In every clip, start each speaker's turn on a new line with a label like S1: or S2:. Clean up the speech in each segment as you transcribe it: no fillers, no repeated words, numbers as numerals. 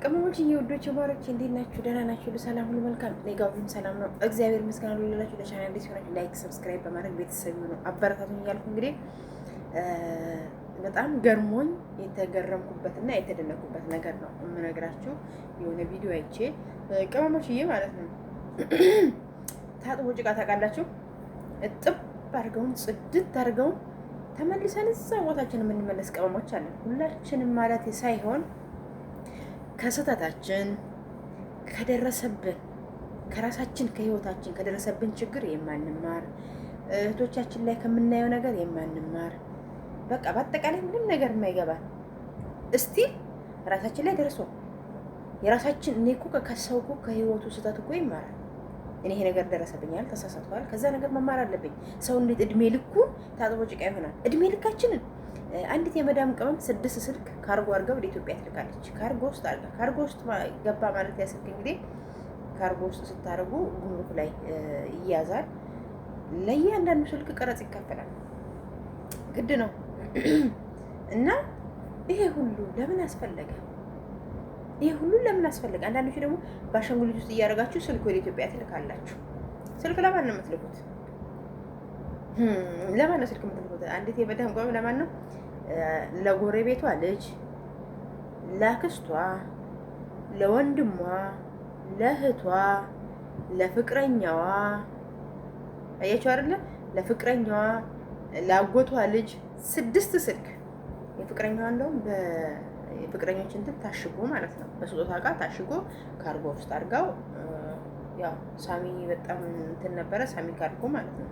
S1: ቅመሞች እየወዶች ባሮች እንዴት ናችሁ? ደህና ናችሁ? ሁሉ ሰላም፣ ሁሉ መልካም። እኔ ጋር ሁሉም ሰላም ነው፣ እግዚአብሔር ይመስገን። ሁላችሁ ለቻናል እንዴት ሆናችሁ ላይክ፣ ሰብስክራይብ በማድረግ ቤተሰብ ነው አበረታቱኝ እያልኩ እንግዲህ በጣም ገርሞኝ የተገረምኩበትና የተደነኩበት ነገር ነው የምነግራችሁ። የሆነ ቪዲዮ አይቼ ቅመሞችዬ ማለት ነው ታጥቦ ጭቃ ታውቃላችሁ፣ እጥብ አድርገውን ጽድት አድርገውን ተመልሰን እዛ ቦታችን የምንመለስ ቅመሞች አለን። ሁላችንም ማለት ሳይሆን ከስህተታችን ከደረሰብን ከራሳችን ከህይወታችን ከደረሰብን ችግር የማንማር እህቶቻችን ላይ ከምናየው ነገር የማንማር በቃ በአጠቃላይ ምንም ነገር የማይገባል እስቲ ራሳችን ላይ ደርሶ የራሳችን እኔ እኮ ከሰው እኮ ከህይወቱ ስህተት እኮ ይማራል። እኔ ይሄ ነገር ደረሰብኛል፣ ተሳሳትኳል፣ ከዛ ነገር መማር አለብኝ። ሰው እንዴት እድሜ ልኩ ታጥቦ ጭቃ ይሆናል? እድሜ ልካችንን አንዲት የመዳም ቅመም 6 ስልክ ካርጎ አድርጋ ወደ ኢትዮጵያ ትልካለች። ካርጎ ውስጥ አድርጋ ካርጎ ውስጥ ገባ ማለት ያ ስልክ እንግዲህ ካርጎ ውስጥ ስታደርጉ ጉምሩክ ላይ ይያዛል። ለእያንዳንዱ ስልክ ቀረጽ ይከፈላል፣ ግድ ነው። እና ይሄ ሁሉ ለምን አስፈለገ? ይሄ ሁሉ ለምን አስፈለገ? አንዳንዶቹ ደግሞ በአሻንጉሊት ውስጥ እያደረጋችሁ ስልክ ወደ ኢትዮጵያ ትልካላችሁ። ስልክ ለማን ነው የምትልኩት? ለማን ነው ስልክ የምትልኩት? አንዲት የመዳም ቅመም ለማን ነው? ለጎረቤቷ ልጅ፣ ለአክስቷ፣ ለወንድሟ፣ ለእህቷ፣ ለፍቅረኛዋ፣ አያችሁ አይደለ? ለፍቅረኛዋ፣ ለአጎቷ ልጅ 6 ስልክ። የፍቅረኛዋ እንደውም የፍቅረኞች እንትን ታሽጎ ማለት ነው፣ በስጦታ እቃ ታሽጎ ካርጎ ውስጥ አድርጋው። ያው ሳሚ በጣም እንትን ነበረ፣ ሳሚ ካርጎ ማለት ነው።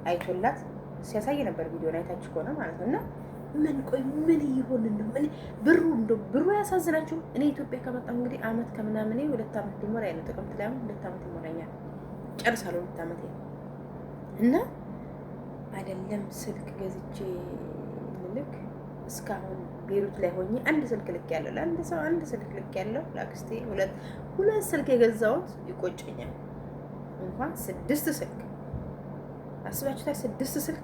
S1: አይቶላት ሲያሳይ ነበር ቪዲዮን አይታችሁ ከሆነ ማለት ነው። እና ምን ቆይ ምን እየሆንን ነው? ምን ብሩ ያሳዝናችሁ። እኔ ኢትዮጵያ ከመጣሁ እንግዲህ አመት ከምናምን 2 አመት ሊሞላኝ ነው። ጥቅምት ላይ 2 አመት ይሞላኛል፣ ጨርሳለሁ 2 አመት። እና አይደለም ስልክ ገዝቼ ልክ እስካሁን ቤሩት ላይ ሆኜ 1 ስልክ ልክ ያለው ለአንድ ሰው 1 ስልክ ልክ ያለው ለአክስቴ 2 ስልክ የገዛሁት ይቆጨኛል። እንኳን 6 ስልክ አስባችሁታል? 6 ስልክ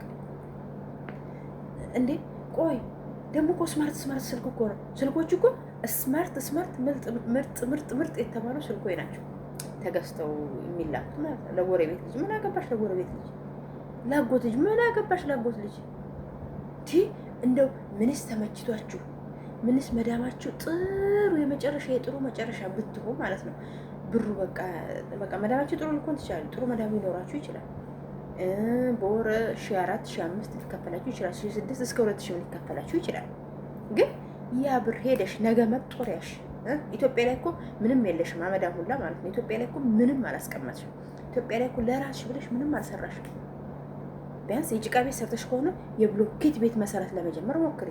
S1: እንዴ! ቆይ ደግሞ እኮ ስማርት ስልክ እኮ ነው። ስልኮች እኮ ስማርት ምርጥ የተባሉ ስልኮች ናቸው ተገዝተው የሚላኩት ማለት ነው። ለጎረቤት ልጅ ምን አገባሽ? ለጎረቤት ልጅ፣ ላጎት ልጅ ምን አገባሽ? ላጎት ልጅ እንደው ምንስ ተመችቷችሁ ምንስ መዳማችሁ ጥሩ የመጨረሻ የጥሩ መጨረሻ ብትሆ ማለት ነው። ብሩ በቃ መዳማችሁ ጥሩ ሊሆን ትችላል። ጥሩ መዳም ሊኖራችሁ ይችላል። በወር 1,400 1,500 ሊከፈላችሁ ይችላል። 1,600 እስከ 2,000 ሊከፈላችሁ ይችላል። ግን ያ ብር ሄደሽ ነገ መጦሪያሽ ኢትዮጵያ ላይ እኮ ምንም የለሽም አመዳም ሁላ ማለት ነው። ኢትዮጵያ ላይ እኮ ምንም አላስቀመጥሽም። ኢትዮጵያ ላይ እኮ ለራስሽ ብለሽ ምንም አልሰራሽም። ቢያንስ የጭቃ ቤት ሰርተሽ ከሆነ የብሎኬት ቤት መሰረት ለመጀመር ሞክሪ።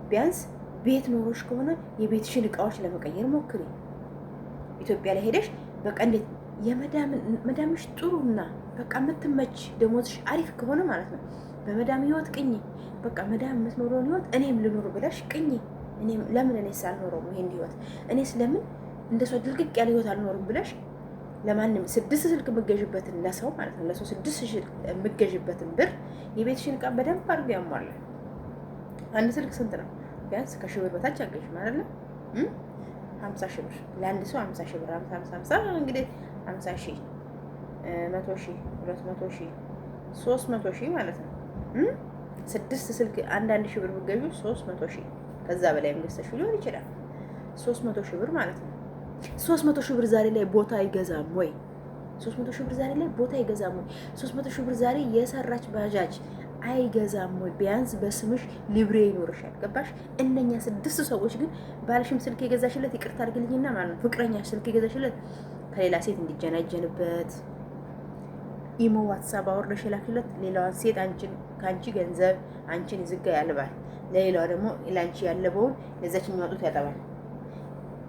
S1: ቢያንስ ቤት ኖሮሽ ከሆነ የቤትሽን እቃዎች ለመቀየር ሞክሪ። ኢትዮጵያ ላይ ሄደሽ በቃ እንዴት የመዳምሽ ጥሩና በቃ የምትመች ደሞዝሽ አሪፍ ከሆነ ማለት ነው በመዳም ህይወት ቅኝ። በቃ መዳም የምትኖረውን ህይወት እኔም ልኖር ብለሽ ቅኝ። ለምን እኔስ አልኖረውም ይሄን ህይወት? እኔስ ለምን እንደሷ ድልቅቅ ያለ ህይወት አልኖርም ብለሽ ለማንም 6 ስልክ የምትገዥበትን ለሰው ማለት ነው ለሰው 6 ስልክ የምትገዥበትን ብር የቤትሽን እቃ በደንብ አድርጎ ያሟላል። 1 ስልክ ስንት ነው? ቢያንስ ከ1,000 ብር በታች አገዥም አይደለም? 50,000 ብር ለአንድ ሰው 50,000 ብር 50 እንግዲህ 50,000 100,000 200,000 300,000 ማለት ነው። 6 ስልክ 1,000 ብር ብትገዢ 300,000 ከዛ በላይ ገዝተሽ ሊሆን ይችላል። 300,000 ብር ማለት ነው። 300,000 ብር ዛሬ ላይ ቦታ አይገዛም ወይ? 300,000 ብር ዛሬ ላይ ቦታ አይገዛም ወይ? 300,000 ብር ዛሬ የሰራች ባጃጅ አይገዛም ወይ? ቢያንስ በስምሽ ሊብሬ ይኖርሻል። ገባሽ? እነኛ 6 ሰዎች ግን ባልሽም ስልክ የገዛሽለት ይቅርታ አድርግልኝና ማለት ነው ፍቅረኛሽ ስልክ የገዛሽለት ከሌላ ሴት እንዲጀናጀንበት ኢሞ ዋትሳፕ አወርደሽ የላክለት ሌላዋን ሴት ከአንቺ ገንዘብ አንቺን ዝጋ ያልባል። ለሌላዋ ደግሞ ለአንቺ ያለበውን ለዛችኛው ጡት ያጠባል።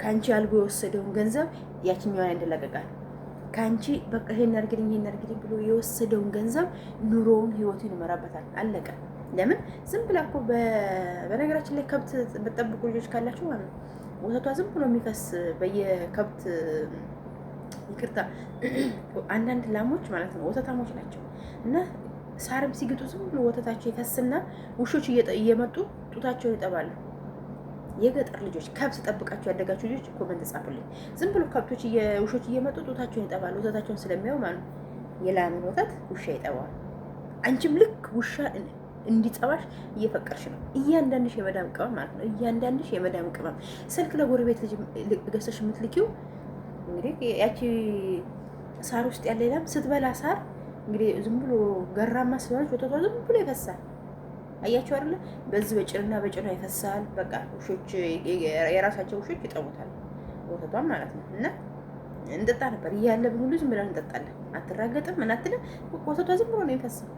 S1: ከአንቺ አልጎ የወሰደውን ገንዘብ ያችኛዋን ያንደላቀቃል። ከአንቺ በቃ ይሄን አድርግልኝ ብሎ የወሰደውን ገንዘብ ኑሮውን ህይወቱን ይመራበታል። አለቀ። ለምን ዝም ብላ እኮ በነገራችን ላይ ከብት በጠብቁ ልጆች ካላችሁ ማለት ነው ወተቷ ዝም ብሎ የሚፈስ በየከብት ይቅርታ አንዳንድ ላሞች ማለት ነው ወተታሞች ናቸው እና ሳርም ሲግጡ ዝም ብሎ ወተታቸው ይፈስና ውሾች እየመጡ ጡታቸውን ይጠባሉ። የገጠር ልጆች ከብት ጠብቃችሁ ያደጋችሁ ልጆች ኮመንት ጻፉልኝ። ዝም ብሎ ከብቶች ውሾች እየመጡ ጡታቸውን ይጠባሉ። ወተታቸውን ስለሚያዩ ማለት ነው። የላምን ወተት ውሻ ይጠባዋል። አንቺም ልክ ውሻ እንዲጠባሽ እየፈቀድሽ ነው። እያንዳንድሽ የመዳም ቅመም ማለት ነው። እያንዳንድሽ የመዳም ቅመም ስልክ ለጎረቤት ልጅ ገዝተሽ የምትልኪው እንግዲህ ያቺ ሳር ውስጥ ያለ ላም ስትበላ ሳር እንግዲህ ዝም ብሎ ገራማ ስለሆነች ወተቷ ዝም ብሎ ይፈሳል። አያቸው አይደለ? በዚህ በጭንና በጭኗ ይፈሳል። በቃ ውሾች የራሳቸው ውሾች ይጠቡታል ወተቷን ማለት ነው። እና እንጠጣ ነበር እያለብን ሁሉ ዝም ብለን እንጠጣለን። አትራገጥም ምን አትልም። ወተቷ ዝም ብሎ ነው ይፈሳል።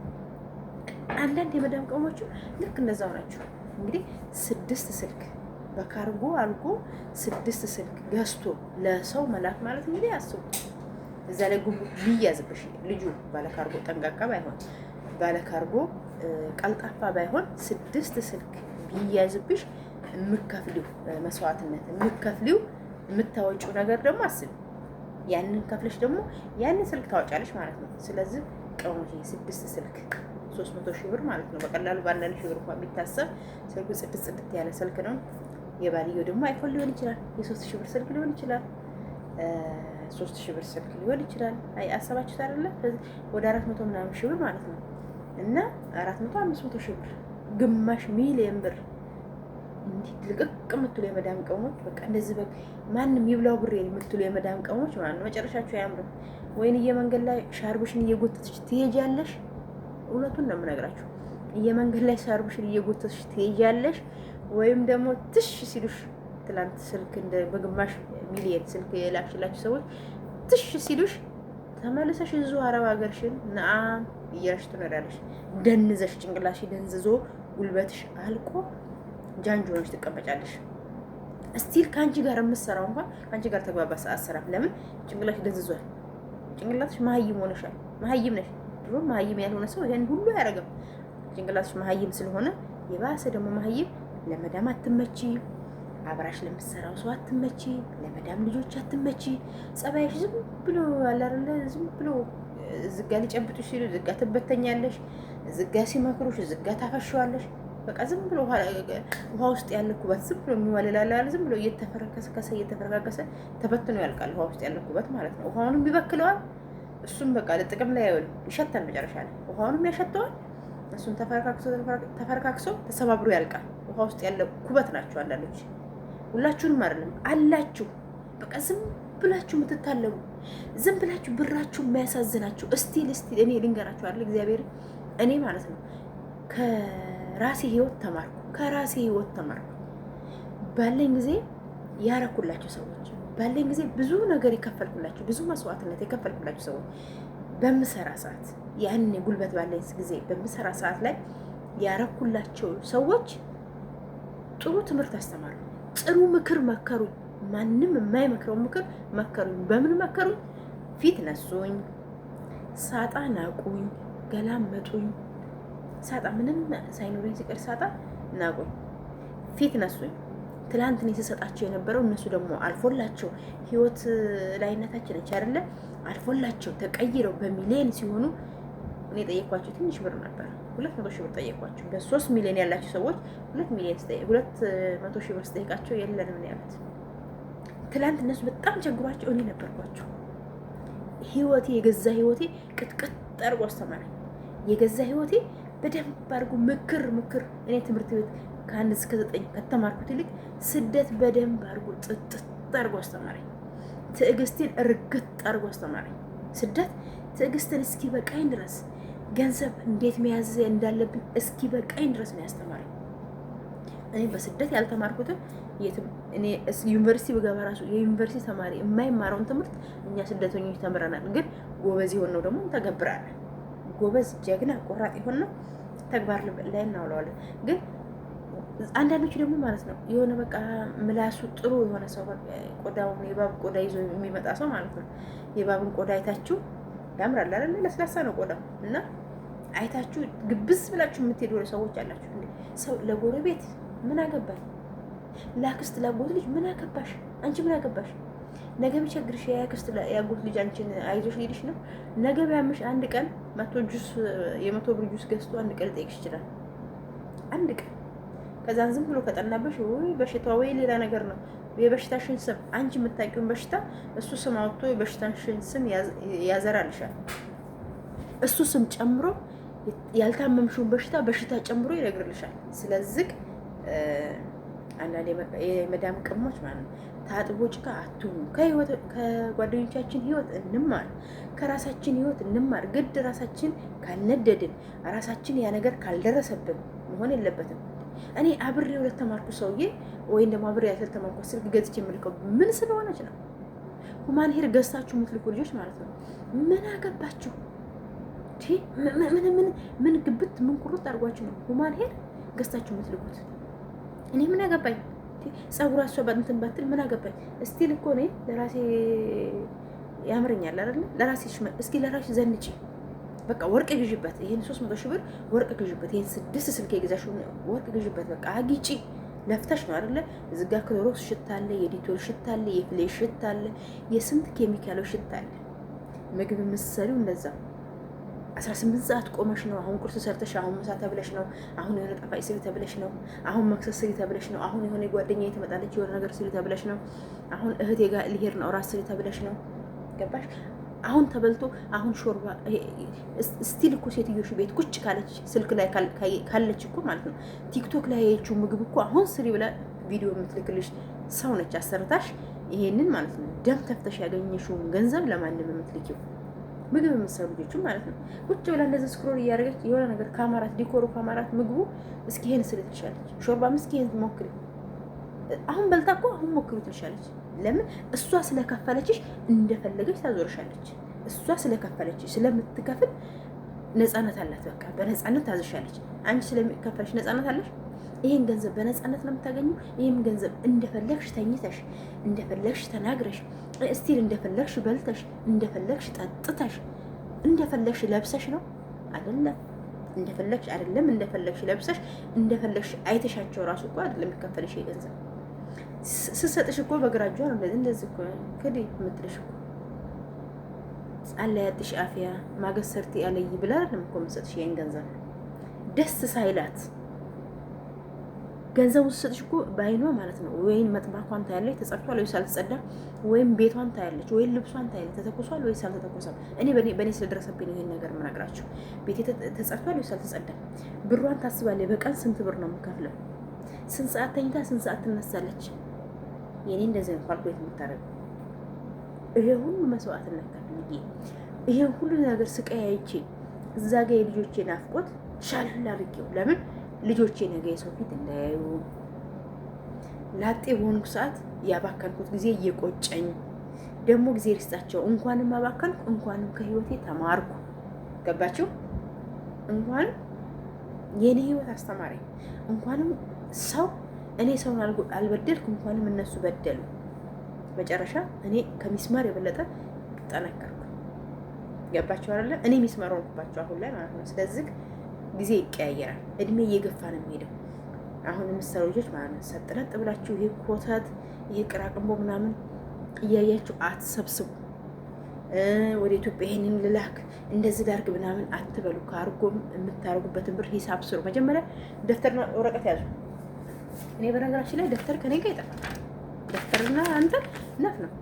S1: አንዳንድ የመዳም ቅመሞቹ ልክ እንደዛው ናቸው። እንግዲህ 6 ስልክ በካርጎ አልጎ 6 ስልክ ገዝቶ ለሰው መላክ ማለት እንግዲህ አስቡ። እዛ ላይ ጉምሩክ ቢያዝብሽ ልጁ ባለካርጎ ጠንቃቃ ባይሆን ባለካርጎ ቀልጣፋ ባይሆን 6 ስልክ ቢያዝብሽ የምከፍሊው መስዋዕትነት የምከፍሊው የምታወጪው ነገር ደግሞ አስቢ። ያንን ከፍለሽ ደግሞ ያንን ስልክ ታወጫለሽ ማለት ነው። ስለዚህ ቅመሞች 6 ስልክ 300 ሺህ ብር ማለት ነው። በቀላሉ በአንዳንድ ሺህ ብር እንኳን ቢታሰብ ስልኩ ጽድት ያለ ስልክ ነው። የባልየው ደግሞ አይፎን ሊሆን ይችላል። የ3 ሺህ ብር ስልክ ሊሆን ይችላል። 3 ሺህ ብር ስልክ ሊሆን ይችላል። አይ አሰባችሁት አይደለ? ወደ 400 ምናምን ሺህ ብር ማለት ነው። እና 400 500 ሺህ ብር ግማሽ ሚሊየን ብር እንዲህ ልቅቅ የምትሉ የመዳም ቅመሞች በቃ እንደዚህ በቃ ማንም ይብላው ብር የምትሉ የመዳም ቅመሞች ማለት ነው። መጨረሻችሁ አያምርም። ወይን እየመንገድ ላይ ሻርብሽን እየጎተትሽ ትሄጃለሽ። እውነቱን ነው የምነግራችሁ። እየመንገድ ላይ ሻርብሽን እየጎተትሽ ትሄጃለሽ። ወይም ደግሞ ትሽ ሲሉሽ ትላንት ስልክ እንደ በግማሽ ሚሊየን ስልክ የላክሽላችሁ ሰዎች ትሽ ሲሉሽ ተመልሰሽ እዚሁ አረብ ሀገርሽን ነአም እያልሽ ትኖሪያለሽ። ደንዘሽ ጭንቅላሽ ደንዝዞ ጉልበትሽ አልቆ ጃንጆ ሆነሽ ትቀመጫለሽ። እስቲል ከአንቺ ጋር የምትሰራው እንኳን ከአንቺ ጋር ተግባባ አትሰራም። ለምን? ጭንቅላሽ ደንዝዟል። ጭንቅላትሽ መሀይም ሆነሻል። መሀይም ነሽ። ድሮ መሀይም ያልሆነ ሰው ይሄን ሁሉ አያደርግም። ጭንቅላትሽ መሀይም ስለሆነ የባሰ ደግሞ መሀይም ለመዳም አትመቺ፣ አብራሽ ለምትሰራው ሰው አትመቺ፣ ለመዳም ልጆች አትመቺ። ጸባይሽ ዝም ብሎ አላረለ ዝም ብሎ ዝጋ ሊጨብጡሽ ሲሉ ዝጋ ትበተኛለሽ፣ ዝጋ ሲመክሩሽ ዝጋ ታፈሽዋለሽ። በቃ ዝም ብሎ ውሃ ውስጥ ያለ ኩበት ዝም ብሎ የሚወለላል ዝም ብሎ እየተፈረካከሰ ተበትኖ ያልቃል። ውሃ ውስጥ ያለ ኩበት ማለት ነው። ውሃውንም ይበክለዋል። እሱም በቃ ለጥቅም ላይ አይውልም። ይሸታል። መጨረሻ ላይ ውሃውንም ያሸተዋል። እሱም ተፈረካክሶ ተሰባብሮ ያልቃል። ውሃ ውስጥ ያለ ኩበት ናቸው አንዳንዶች። ሁላችሁንም አይደለም አላችሁ። በቃ ዝም ብላችሁ የምትታለቡ ዝም ብላችሁ ብራችሁ የሚያሳዝናችሁ እስቲል እኔ ልንገራችሁ አይደል እግዚአብሔር እኔ ማለት ነው ከራሴ ህይወት ተማርኩ። ባለኝ ጊዜ ያረኩላችሁ ሰዎች፣ ባለኝ ጊዜ ብዙ ነገር የከፈልኩላችሁ፣ ብዙ መስዋዕትነት የከፈልኩላችሁ ሰዎች በምሰራ ሰዓት ያን ጉልበት ባለኝ ጊዜ በምሰራ ሰዓት ላይ ያረኩላቸው ሰዎች ጥሩ ትምህርት አስተማሩ፣ ጥሩ ምክር መከሩኝ። ማንም የማይመክረው ምክር መከሩኝ። በምን መከሩኝ? ፊት ነሱኝ፣ ሳጣ ናቁኝ፣ ገላመጡኝ። ሳጣ ምንም ሳይኖረኝ ሲቀር ሳጣ ናቁኝ፣ ፊት ነሱኝ። ትላንት እኔ ስሰጣቸው የነበረው እነሱ ደግሞ አልፎላቸው ህይወት ላይነታችን ነች አይደለ? አልፎላቸው ተቀይረው በሚሊዮን ሲሆኑ እኔ ጠየኳቸው ትንሽ ብር ነበር። 200 ሺህ ብር ጠየኳቸው። በ3 ሚሊዮን ያላቸው ሰዎች 200 ሺህ ብር ስጠይቃቸው የለንም ነው ያሉት። ትላንት እነሱ በጣም ቸግሯቸው እኔ ነበርኳቸው። ህይወቴ የገዛ ህይወቴ ቅጥቅጥ አድርጎ አስተማረኝ። የገዛ ህይወቴ በደንብ አድርጎ ምክር እኔ ትምህርት ቤት ከ1 እስከ 9 ከተማርኩት ይልቅ ስደት በደንብ አድርጎ ጥጥጥ አድርጎ አስተማረኝ። ትዕግስቴን እርግጥ አድርጎ አስተማረኝ። ስደት ትዕግስትን እስኪ በቃኝ ድረስ ገንዘብ እንዴት መያዝ እንዳለብኝ እስኪ በቃኝ ድረስ ነው ያስተማረኝ። እኔ በስደት ያልተማርኩትም እኔ ዩኒቨርሲቲ ብገባ ራሱ የዩኒቨርሲቲ ተማሪ የማይማረውን ትምህርት እኛ ስደተኞች ተምረናል። ግን ጎበዝ የሆነው ደግሞ ተገብራለን። ጎበዝ ጀግና ቆራጥ የሆነው ተግባር ላይ እናውለዋለን። ግን አንዳንዶቹ ደግሞ ማለት ነው የሆነ በቃ ምላሱ ጥሩ የሆነ ሰው ቆዳውን የባብ ቆዳ ይዞ የሚመጣ ሰው ማለት ነው። የባብን ቆዳ አይታችሁ ያምራል አይደል? ለስላሳ ነው ቆዳው እና አይታችሁ ግብዝ ብላችሁ የምትሄዱ ሰዎች አላችሁ። እንዴ ሰው ለጎረቤት ምን አገባሽ? ለአክስት ላጎት ልጅ ምን አገባሽ? አንቺ ምን አገባሽ? ነገ ቢቸግርሽ የአክስት ያጎት ልጅ አንቺን አይዞሽ ሊልሽ ነው። ነገ ቢያምሽ አንድ ቀን የ100 ብር ጁስ ገዝቶ አንድ ቀን ሊጠይቅሽ ይችላል። አንድ ቀን ከዛን ዝም ብሎ ከጠናበሽ ወይ በሽታ ወይ ሌላ ነገር ነው የበሽታሽን ስም አንቺ የምታውቂውን በሽታ እሱ ስም አውጥቶ የበሽታሽን ስም ያዘራልሻል። እሱ ስም ጨምሮ ያልታመምሽውን በሽታ ጨምሮ ይነግርልሻል። ስለዚህ አንዳንድ የመዳም ቅሞች ማለት ነው ታጥቦ ጭቃ አትሁኑ። ከጓደኞቻችን ህይወት እንማር፣ ከራሳችን ህይወት እንማር። ግድ ራሳችን ካልነደድን ራሳችን ያ ነገር ካልደረሰብን መሆን የለበትም። እኔ አብሬው ለተማርኩ ሰውዬ ወይም ደግሞ አብሬ ያልተማርኩ ስልክ ገዝቼ የምልከው ምን ስለሆነች ነው? ሁማን ሄር ገዝታችሁ የምትልኩ ልጆች ማለት ነው ምን አገባችሁ? ምን ግብት ምን ቁርጥ አድርጓችሁ ነው ሁማን ሄር ገዝታችሁ የምትልኩት? እኔ ምን አገባኝ? ጸጉሯ እሷ እንትን ባትል ምን አገባኝ? እስቲል እኮ እኔ ለራሴ ያምረኛል አይደል? ለራሴ እስኪ ለራሴ ዘንጪ በቃ ወርቅ ግዥበት። ይሄን 300 ሺህ ብር ወርቅ ግዥበት። ይሄን 6 ስልክ የገዛሽው ወርቅ ግዥበት። በቃ አጊጪ ለፍተሽ ነው አይደለ? እዚህ ጋር ክሎሮክስ ሽታ አለ፣ የዲቶል ሽታ አለ፣ የፍሌሽ ሽታ አለ፣ የስንት ኬሚካሎች ሽታ አለ። ምግብ የምትሰሪው እንደዛ 18 ሰዓት ቆመሽ ነው። አሁን ቁርስ ሰርተሽ አሁን ምሳ ተብለሽ ነው። አሁን የሆነ ጣፋጭ ስሪ ተብለሽ ነው። አሁን መክሰስ ስሪ ተብለሽ ነው። አሁን የሆነ ጓደኛዬ ትመጣለች የሆነ ነገር ስሪ ተብለሽ ነው። አሁን እህቴ ጋር ልሄድ ነው ራስ ስሪ ተብለሽ ነው። ገባሽ? አሁን ተበልቶ አሁን ሾርባ ስቲል እኮ ሴትዮሽ ቤት ቁጭ ካለች ስልክ ላይ ካለች እኮ ማለት ነው ቲክቶክ ላይ ያየችው ምግብ እኮ አሁን ስሪ ብላ ቪዲዮ የምትልክልሽ ሰው ነች አሰርታሽ። ይሄንን ማለት ነው ደም ተፍተሽ ያገኘሽውን ገንዘብ ለማንም የምትልኪው ምግብ የምትሰሩ ልጆቹ ማለት ነው ቁጭ ብላ እንደዚህ ስክሮል እያደረገች የሆነ ነገር ካማራት ዲኮሩ ካማራት ምግቡ እስኪ ይሄን ስሪ ትልሻለች። ሾርባ እስኪ ይሄን ሞክሪ አሁን በልታ እኮ አሁን ሞክሪ ትልሻለች። ለምን? እሷ ስለከፈለችሽ እንደፈለገች ታዞርሻለች። እሷ ስለከፈለችሽ ስለምትከፍል ነፃነት አላት። በቃ በነፃነት ታዝሻለች። አንቺ ስለሚከፈልሽ ነፃነት አለሽ። ይሄን ገንዘብ በነፃነት ነው የምታገኘው። ይሄን ገንዘብ እንደፈለግሽ ተኝተሽ፣ እንደፈለግሽ ተናግረሽ፣ እስቲል እንደፈለግሽ በልተሽ፣ እንደፈለግሽ ጠጥተሽ፣ እንደፈለግሽ ለብሰሽ ነው አይደለም? እንደፈለግሽ አይደለም፣ እንደፈለግሽ ለብሰሽ፣ እንደፈለግሽ አይተሻቸው ራሱ እኮ አይደለም የሚከፈልሽ ይሄ ገንዘብ። ስሰጥሽ እኮ በግራ እጇ ነው እንደዚህ እኮ ከዲ የምትልሽ እኮ አላህ ያድሽ አፍያ ማገሰርቲ ያለይ ብላ አይደለም እኮ የምትሰጥሽ ይሄን ገንዘብ ደስ ሳይላት ገንዘቡ ስሰጥሽ እኮ በአይኗ ማለት ነው። ወይም መጥባቷን ታያለች ተጸድቷል ወይስ አልተጸዳም፣ ወይም ቤቷን ታያለች፣ ወይም ልብሷን ታያለች ተተኩሷል ወይስ አልተተኩሰም። እኔ በኔ ስለደረሰብኝ ይሄን ነገር የምነግራችሁ ቤቴ ተጸድቷል ወይስ አልተጸዳም። ብሯን ታስባለች። በቀን ስንት ብር ነው የምከፍለው? ስንት ሰዓት ተኝታ ስንት ሰዓት ትነሳለች? የኔ እንደዚህ ነው ካልኩሌት የምታደርገው። ይሄ ሁሉ መስዋዕትነት ከፍዬ ይሄ ሁሉ ነገር ስቃይ አይቼ እዛ ጋር የልጆቼ ናፍቆት ሻል አድርጌው ለምን ልጆቼ ነገ የሰው ፊት እንዳያዩ ላጤ በሆንኩ ሰዓት ያባከንኩት ጊዜ እየቆጨኝ ደግሞ ጊዜ ርስጣቸው እንኳንም አባከንኩ እንኳንም ከህይወቴ ተማርኩ። ገባችሁ? እንኳንም የኔ ህይወት አስተማረኝ። እንኳንም ሰው እኔ ሰውን አልበደልኩ እንኳንም እነሱ በደሉ። መጨረሻ እኔ ከሚስማር የበለጠ ጠነከርኩ። ገባችሁ አይደለ? እኔ ሚስማር ሆንኩባቸው አሁን ላይ ማለት ነው። ስለዚህ ጊዜ ይቀያየራል። እድሜ እየገፋ ነው የሚሄደው። አሁን የምትሰሩ ልጆች ማለት ነው ሰጥለጥ ብላችሁ ይሄ ኮተት ይሄ ቅራቅንቦ ምናምን እያያችሁ አትሰብስቡ። ወደ ኢትዮጵያ ይሄንን ልላክ እንደዚህ ዳርግ ምናምን አትበሉ። ካርጎም የምታደርጉበትን ብር ሂሳብ ስሩ። መጀመሪያ ደፍተርና ወረቀት ያዙ። እኔ በነገራችን ላይ ደፍተር ከኔ ጋር ይጠፋል። ደፍተርና አንተ ነፍ ነው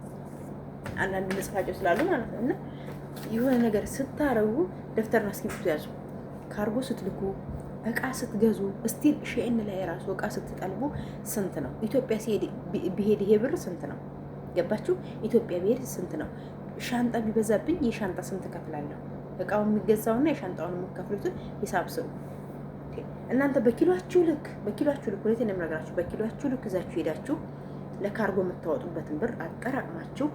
S1: አንዳንድ ልጽፋቸው ስላሉ ማለት ነው። እና የሆነ ነገር ስታረጉ ደፍተርና እስክሪብቶ ያዙ። ካርጎ ስትልኩ እቃ ስትገዙ እስቲል ሼን ላይ ራሱ እቃ ስትጠልቡ ስንት ነው? ኢትዮጵያ ቢሄድ ይሄ ብር ስንት ነው? ገባችሁ? ኢትዮጵያ ቢሄድ ስንት ነው? ሻንጣ ቢበዛብኝ የሻንጣ ስንት ከፍላለሁ? እቃው የሚገዛውና የሻንጣውን የምትከፍሉትን ሂሳብ ስሩ። እናንተ በኪሏችሁ ልክ ሁለቴ ነው የምነግራችሁ። በኪሏችሁ ልክ ይዛችሁ ሄዳችሁ ለካርጎ የምታወጡበትን ብር አጠራቅማችሁ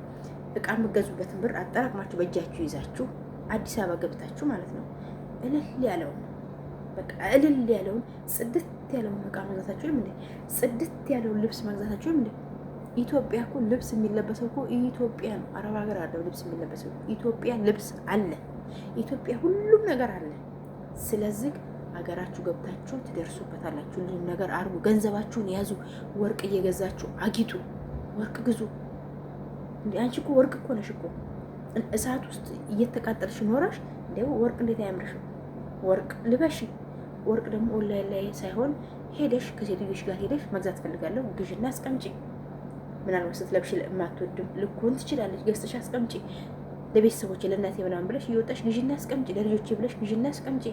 S1: እቃ የምትገዙበትን ብር አጠራቅማችሁ በእጃችሁ ይዛችሁ አዲስ አበባ ገብታችሁ ማለት ነው እልል ያለውን በቃ እልል ያለውን ጽድት ያለውን እቃ መግዛታችሁም እንዴ ጽድት ያለውን ልብስ መግዛታችሁም እንዴ። ኢትዮጵያ እኮ ልብስ የሚለበሰው እኮ ኢትዮጵያ ነው። አረብ ሀገር አለው ልብስ የሚለበሰው ኢትዮጵያ ልብስ አለ። ኢትዮጵያ ሁሉም ነገር አለ። ስለዚህ ሀገራችሁ ገብታችሁ ትደርሱበታላችሁ። ሁሉም ነገር አርጉ። ገንዘባችሁን ያዙ። ወርቅ እየገዛችሁ አጊጡ። ወርቅ ግዙ። እንዴ አንቺ እኮ ወርቅ እኮ ነሽ እኮ እሳት ውስጥ እየተቃጠልሽ ኖረሽ እንደው ወርቅ እንዴት አያምርሽም? ወርቅ ልበሽ። ወርቅ ደግሞ ኦንላይን ላይ ሳይሆን ሄደሽ ከሴትዮሽ ጋር ሄደሽ መግዛት ፈልጋለሁ ግዥና አስቀምጪ። ምናልባት ስትለብሽ የማትወድም ልኮን ትችላለች። ገዝተሽ አስቀምጪ። ለቤተሰቦች ለእናቴ ምናምን ብለሽ እየወጣሽ ግዥና አስቀምጪ። ለልጆቼ ብለሽ ግዥና አስቀምጪ።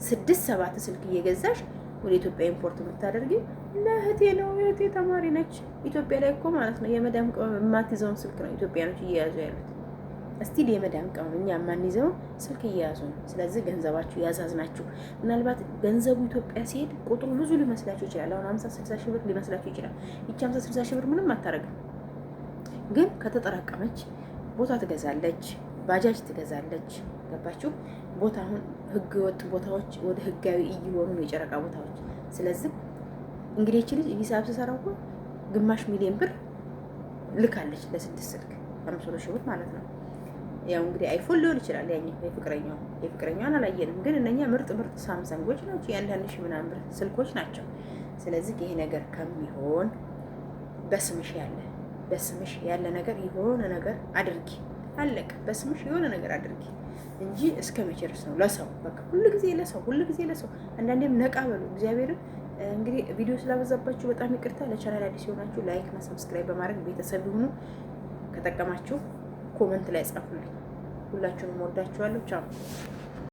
S1: 6-7 ስልክ እየገዛሽ ወደ ኢትዮጵያ ኢምፖርት የምታደርጊው ለእህቴ ነው። እህቴ ተማሪ ነች። ኢትዮጵያ ላይ እኮ ማለት ነው የመዳም ቅመም የማትይዘውን ስልክ ነው ኢትዮጵያኖች እየያዙ ያሉት። እስቲል የመዳም ቅመም እኛ የማንይዘውን ስልክ እየያዙ ነው። ስለዚህ ገንዘባችሁ ያዛዝናችሁ። ምናልባት ገንዘቡ ኢትዮጵያ ሲሄድ ቁጥሩ ብዙ ሊመስላችሁ ይችላል። አሁን 50-60 ሺህ ብር ሊመስላችሁ ይችላል። ይቺ 50-60 ሺህ ብር ምንም አታረግም፣ ግን ከተጠራቀመች ቦታ ትገዛለች፣ ባጃጅ ትገዛለች። ገባችሁ? ቦታ አሁን ህገ ወጥ ቦታዎች ወደ ህጋዊ እየሆኑ ነው የጨረቃ ቦታዎች። ስለዚህ እንግዲህ ይቺ ልጅ ሂሳብ ስሰራ እኮ ግማሽ ሚሊዮን ብር ልካለች ለ6 ስልክ 500 ሺህ ብር ማለት ነው። ያው እንግዲህ አይፎን ሊሆን ይችላል ያኛው የፍቅረኛዋን አላየንም፣ ግን እነኛ ምርጥ ሳምሰንጎች ናቸው። የአንዳንድ ሺህ ምናምን ብር ስልኮች ናቸው። ስለዚህ ይሄ ነገር ከሚሆን በስምሽ ያለ ነገር የሆነ ነገር አድርጊ። አለቀ። በስምሽ የሆነ ነገር አድርጊ እንጂ እስከ መቼ ድረስ ነው ለሰው? በቃ ሁሉ ጊዜ ለሰው። አንዳንዴም ነቃ በሉ። እግዚአብሔርን እንግዲህ ቪዲዮ ስላበዛባችሁ በጣም ይቅርታ። ለቻናል አዲስ የሆናችሁ ላይክ እና ሰብስክራይብ በማድረግ ቤተሰብ ይሁኑ። ከጠቀማችሁ ኮመንት ላይ ጻፉልኝ። ሁላችሁንም ወዳችኋለሁ። ቻው